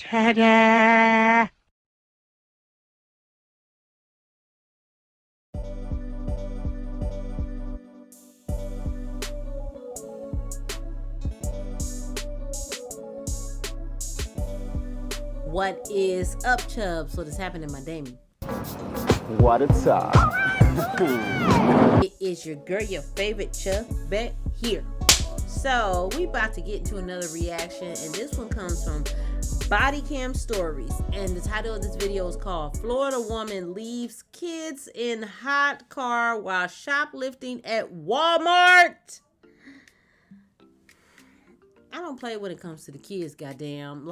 Ta-da! What is up, Chubbs? What is happening, my Damie? What it's up? It is your girl, your favorite Chubbette here. So we about to get into another reaction, and this one comes from Body Cam Stories, and the title of this video is called Florida Woman Leaves Kids in Hot Car While Shoplifting at Walmart. I don't play when it comes to the kids, goddamn.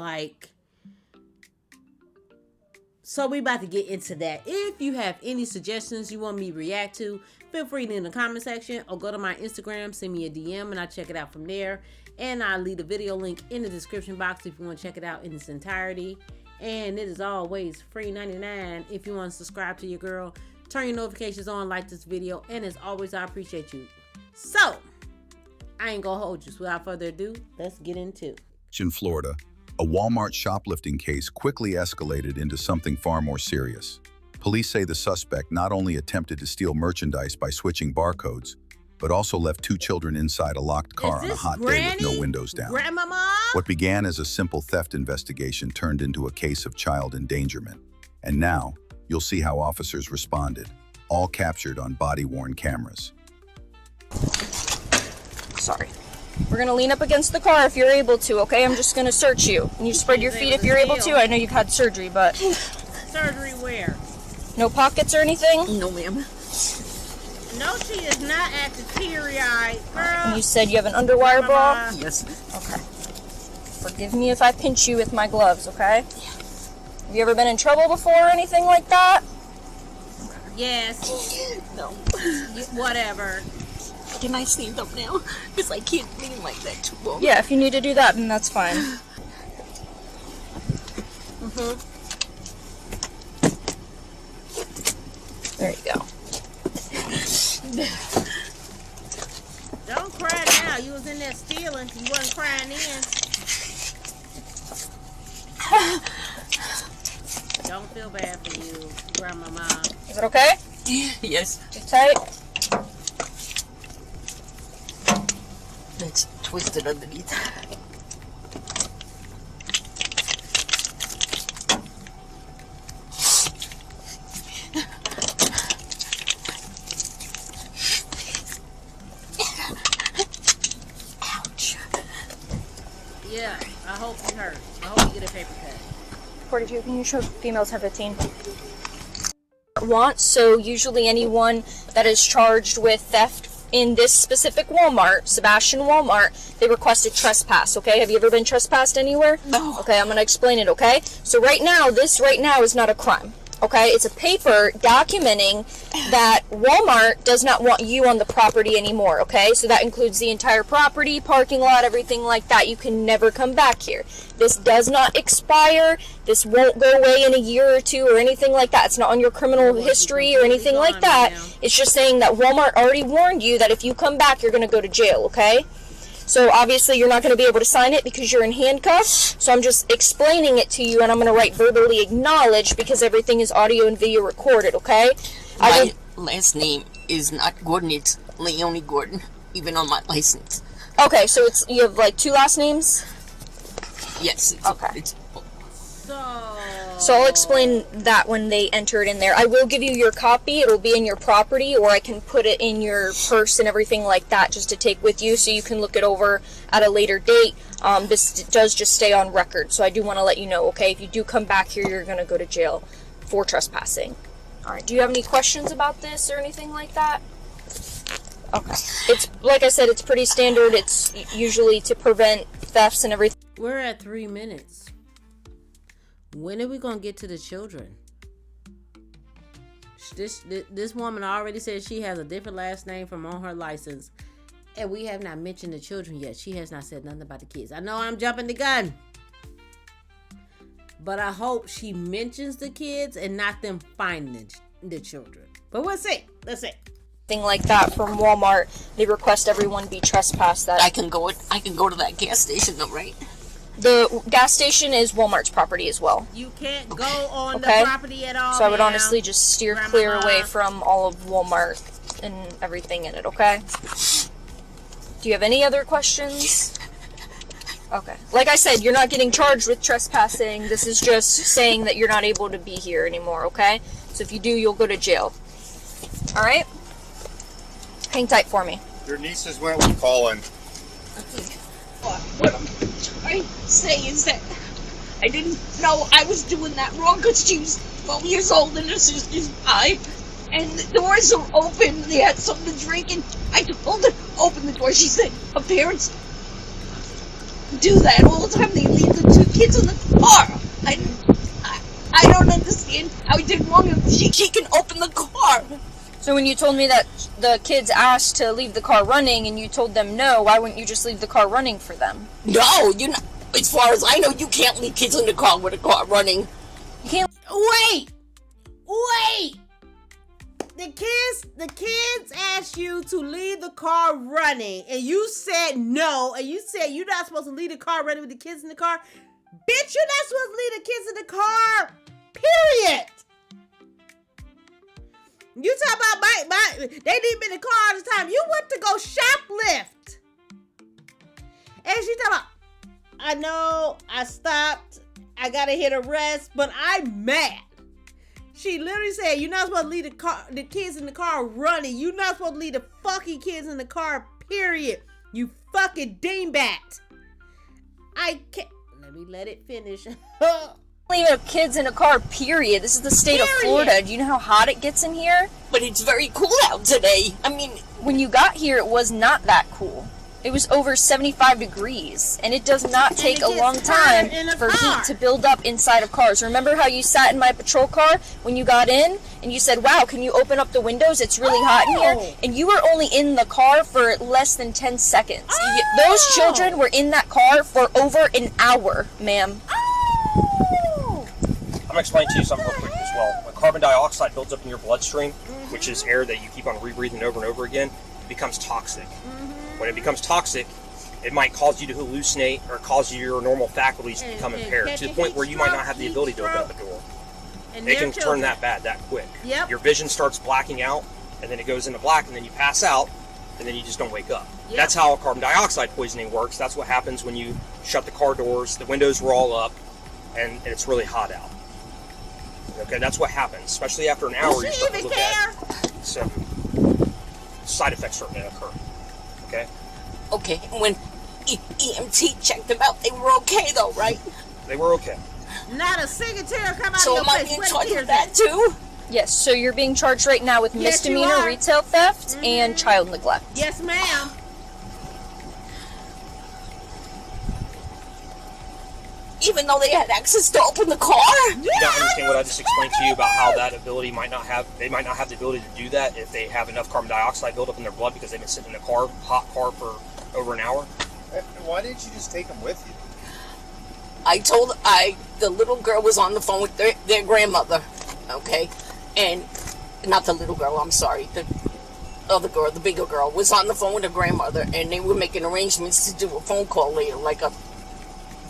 So we about to get into that. If you have any suggestions you want me to react to, feel free to in the comment section or go to my Instagram, send me a DM, and I'll check it out from there. And I'll leave the video link in the description box if you want to check it out in its entirety. And it is always free 99 if you want to subscribe to your girl. Turn your notifications on, like this video, and as always, I appreciate you. So, I ain't gonna hold you. So without further ado, let's get into it. In Florida, a Walmart shoplifting case quickly escalated into something far more serious. Police say the suspect not only attempted to steal merchandise by switching barcodes, but also left two children inside a locked car on a hot day with no windows down. Grandmama? What began as a simple theft investigation turned into a case of child endangerment. And now, you'll see how officers responded, all captured on body-worn cameras. Sorry. We're gonna lean up against the car if you're able to, okay? I'm just gonna search you. And you spread your feet if you're able to. I know you've had surgery, but... Surgery where? No pockets or anything? No, ma'am. No, she is not acting teary-eyed, girl. And you said you have an underwire bra? Yes. Okay. Forgive me if I pinch you with my gloves, okay? Have you ever been in trouble before or anything like that? Yes. No. Whatever. Can I stand up now? Because I can't lean like that too long. Yeah, if you need to do that, then that's fine. There you go. Don't cry now. You was in there stealing. You wasn't crying then. Don't feel bad for you, Grandmama. Is it okay? Yes. Too tight? It's twisted underneath. Ouch. Yeah, I hope you hurt. I hope you get a paper cut. 42, can you show females have 15? So usually anyone that is charged with theft in this specific Walmart, Sebastian Walmart, they requested trespass, okay? Have you ever been trespassed anywhere? No. Okay, I'm gonna explain it, okay? So right now, this right now is not a crime, okay? It's a paper documenting that Walmart does not want you on the property anymore, okay? So that includes the entire property, parking lot, everything like that. You can never come back here. This does not expire. This won't go away in a year or two or anything like that. It's not on your criminal history or anything like that. It's just saying that Walmart already warned you that if you come back, you're going to go to jail, okay? So obviously you're not going to be able to sign it because you're in handcuffs. So I'm just explaining it to you, and I'm going to write verbally acknowledge because everything is audio and video recorded, okay? My last name is not Gordon, it's Leonie Gordon, even on my license. Okay, so it's you have like two last names? Yes. Okay. So I'll explain that when they enter it in there. I will give you your copy. It'll be in your property, or I can put it in your purse and everything like that just to take with you so you can look it over at a later date. This does just stay on record, so I do want to let you know, okay? If you do come back here, you're going to go to jail for trespassing. All right, do you have any questions about this or anything like that? Okay. It's, like I said, it's pretty standard. It's usually to prevent thefts and everything. we're at 3 minutes. When are we gonna get to the children? This woman already said she has a different last name from on her license, and we have not mentioned the children yet. She has not said nothing about the kids. I know I'm jumping the gun, but I hope she mentions the kids and not them finding the children. But we'll see. Let's see. Thing like that from Walmart. They request everyone be trespassed. That I can go to that gas station though, right? The gas station is Walmart's property as well. You can't go on Okay. the property at all. So I would ma'am. honestly just steer Grandma. clear away from all of Walmart and everything in it, okay? Do you have any other questions? Okay. Like I said, you're not getting charged with trespassing. This is just saying that you're not able to be here anymore, okay? So if you do, you'll go to jail. Alright? Hang tight for me. Your nieces went with Colin. What I'm trying to say is that I didn't know I was doing that wrong because she was 12 years old and her sister's 5. And the doors are open. They had something to drink, and I told her, open the door. She said her parents do that all the time. They leave the 2 kids in the car. I don't understand how he did wrong if she can open the car. So when you told me that the kids asked to leave the car running and you told them no, why wouldn't you just leave the car running for them? No, you know, as far as I know, you can't leave kids in the car with a car running. You can't. Wait! The kids asked you to leave the car running, and you said no, and you said you're not supposed to leave the car running with the kids in the car. Bitch, you're not supposed to leave the kids in the car. Period. You talk about they leave me in the car all the time. You went to go shoplift. And she talking about, I know, I stopped, I gotta hit a rest, but I'm mad. She literally said, you're not supposed to leave the kids in the car running. You're not supposed to leave the fucking kids in the car, period. You fucking dingbat. I can't. Let it finish. Leave kids in a car, period. This is the state of Florida. Do you know how hot it gets in here? But it's very cool out today. I mean, When you got here, it was not that cool. It was over 75 degrees, and it does not take a long time for heat to build up inside of cars. Remember how you sat in my patrol car when you got in, and you said, wow, can you open up the windows? It's really hot in here. And you were only in the car for less than 10 seconds. Those children were in that car for over an hour, ma'am. I'm going to explain to you something real quick as well. When carbon dioxide builds up in your bloodstream, which is air that you keep on rebreathing over and over again, it becomes toxic. When it becomes toxic, it might cause you to hallucinate or cause your normal faculties to become impaired to the point where you might not have the ability to open up a door. It can turn that bad that quick. Yep. Your vision starts blacking out, and then it goes into black, and then you pass out, and then you just don't wake up. Yep. That's how carbon dioxide poisoning works. That's what happens when you shut the car doors, the windows were all up, and it's really hot out. Okay, that's what happens, especially after an hour. You start to look at some side effects starting to occur. Okay. okay, when EMT checked them out, they were okay though, right? They were okay. Not a single tear come out So of am your I face. being Where the charged tears with that at? too? Yes, so you're being charged right now with Yes, you misdemeanor are. retail theft and child neglect. Yes, ma'am. Even though they had access to open the car? You don't understand what I just explained to you about how that ability might not have the ability to do that if they have enough carbon dioxide built up in their blood because they've been sitting in a hot car for over an hour. Why didn't you just take them with you? The little girl was on the phone with their grandmother, okay? And, not the little girl, I'm sorry, the other girl, the bigger girl, was on the phone with her grandmother, and they were making arrangements to do a phone call later, like a,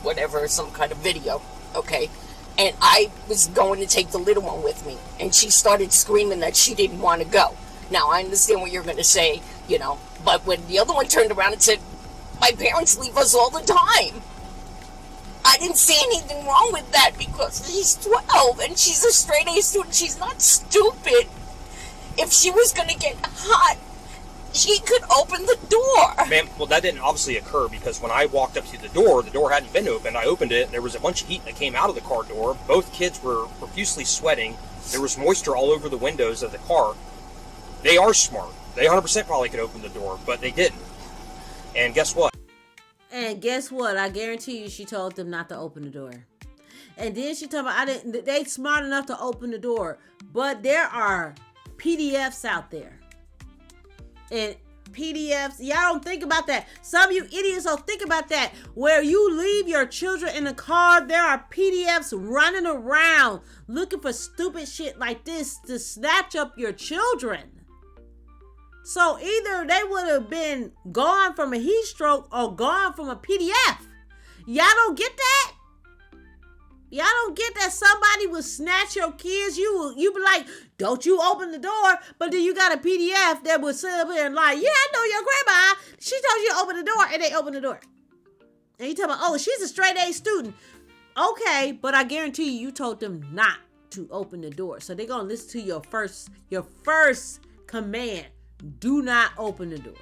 whatever, some kind of video, okay? And I was going to take the little one with me, and she started screaming that she didn't want to go. Now, I understand what you're going to say, but when the other one turned around and said, my parents leave us all the time, I didn't see anything wrong with that because she's 12 and she's a straight A student. She's not stupid. If she was going to get hot, she could open the door. Ma'am, well, that didn't obviously occur because when I walked up to the door hadn't been opened. I opened it. There was a bunch of heat that came out of the car door. Both kids were profusely sweating. There was moisture all over the windows of the car. They are smart. They 100% probably could open the door, but they didn't. And guess what? And guess what? I guarantee you she told them not to open the door. And then she told me they smart enough to open the door. But there are PDFs out there. And PDFs, y'all don't think about that. Some of you idiots don't think about that. Where you leave your children in the car, there are PDFs running around looking for stupid shit like this to snatch up your children. So either they would have been gone from a heat stroke or gone from a PDF. Y'all don't get that? Y'all don't get that somebody will snatch your kids. You be like, don't you open the door. But then you got a PDF that would sit up here and like, yeah, I know your grandma. She told you to open the door, and they open the door. And you tell me, oh, she's a straight A student. Okay, but I guarantee you told them not to open the door. So they're going to listen to your first command. Do not open the door.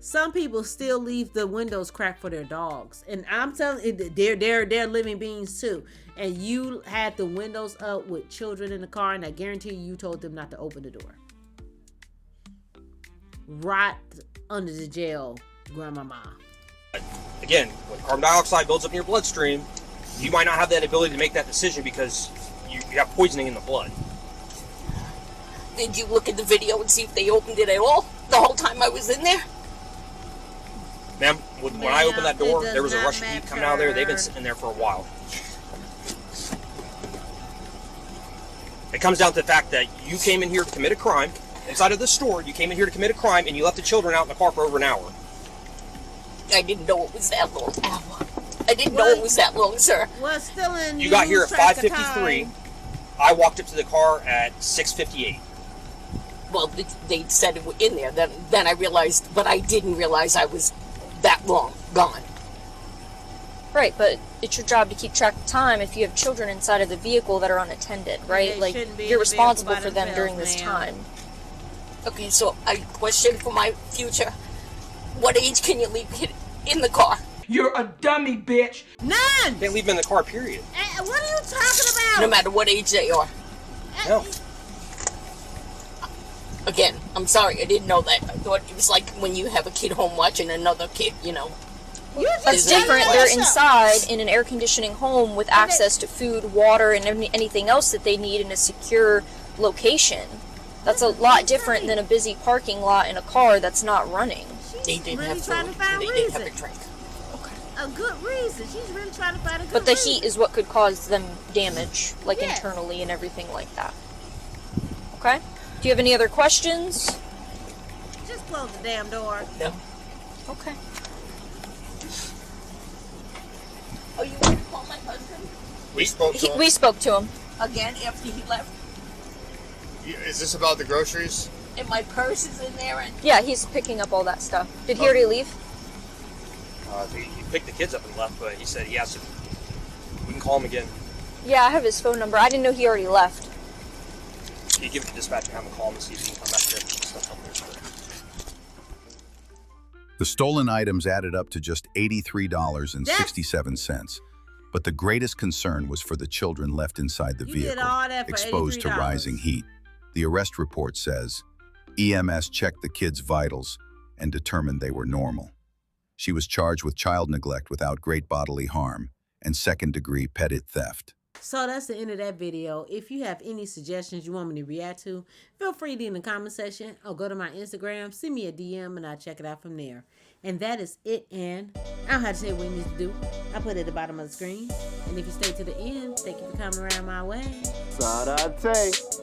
Some people still leave the windows cracked for their dogs. And I'm telling you, they're living beings too. And you had the windows up with children in the car, and I guarantee you told them not to open the door. Right under the jail, grandmama. Again, when carbon dioxide builds up in your bloodstream, you might not have that ability to make that decision because you have poisoning in the blood. Did you look at the video and see if they opened it at all the whole time I was in there? Ma'am, when I opened that door, there was a rush of heat coming out of there. They've been sitting in there for a while. It comes down to the fact that you came in here to commit a crime. Inside of the store, you came in here to commit a crime, and you left the children out in the car for over an hour. I didn't know it was that long. I didn't know it was that long, sir. Well, still in. You got here at 5:53. I walked up to the car at 6:58. Well, they said it was in there. Then I realized, but I didn't realize I was that long gone. Right, but it's your job to keep track of time if you have children inside of the vehicle that are unattended, right? Like, you're responsible for them during this time. Okay, so I question for my future. What age can you leave kid in the car? You're a dummy, bitch. None. Can't leave them in the car, period. What are you talking about? No matter what age they are. No. Again, I'm sorry, I didn't know that. I thought it was like when you have a kid home watching another kid, you know. That's different. They're inside in an air conditioning home with access to food, water, and anything else that they need in a secure location. That's a lot different than a busy parking lot in a car that's not running. They didn't really have trying food. to find They reason. didn't have a drink. A good reason. She's really trying to find a good But the reason. heat is what could cause them damage, like Yes. internally and everything like that. Okay? Do you have any other questions? Just close the damn door. No. Okay. Oh, you want to call my husband? We spoke to him. We spoke to him. Again after he left? Is this about the groceries? And my purse is in there and... Yeah, he's picking up all that stuff. Did he already leave? He picked the kids up and left, but he said he asked if we can call him again. Yeah, I have his phone number. I didn't know he already left. You give it to dispatch and have him call him and see if he can come back there and get stuff up there. The stolen items added up to just $83.67. But the greatest concern was for the children left inside the You did vehicle, all that for exposed to $83. rising heat. The arrest report says, EMS checked the kids' vitals and determined they were normal. She was charged with child neglect without great bodily harm and second-degree petty theft. So that's the end of that video. If you have any suggestions you want me to react to, feel free to in the comment section or go to my Instagram, send me a DM, and I'll check it out from there. And that is it, and I don't have to say what you need to do. I put it at the bottom of the screen. And if you stay to the end, thank you for coming around my way. Sarate.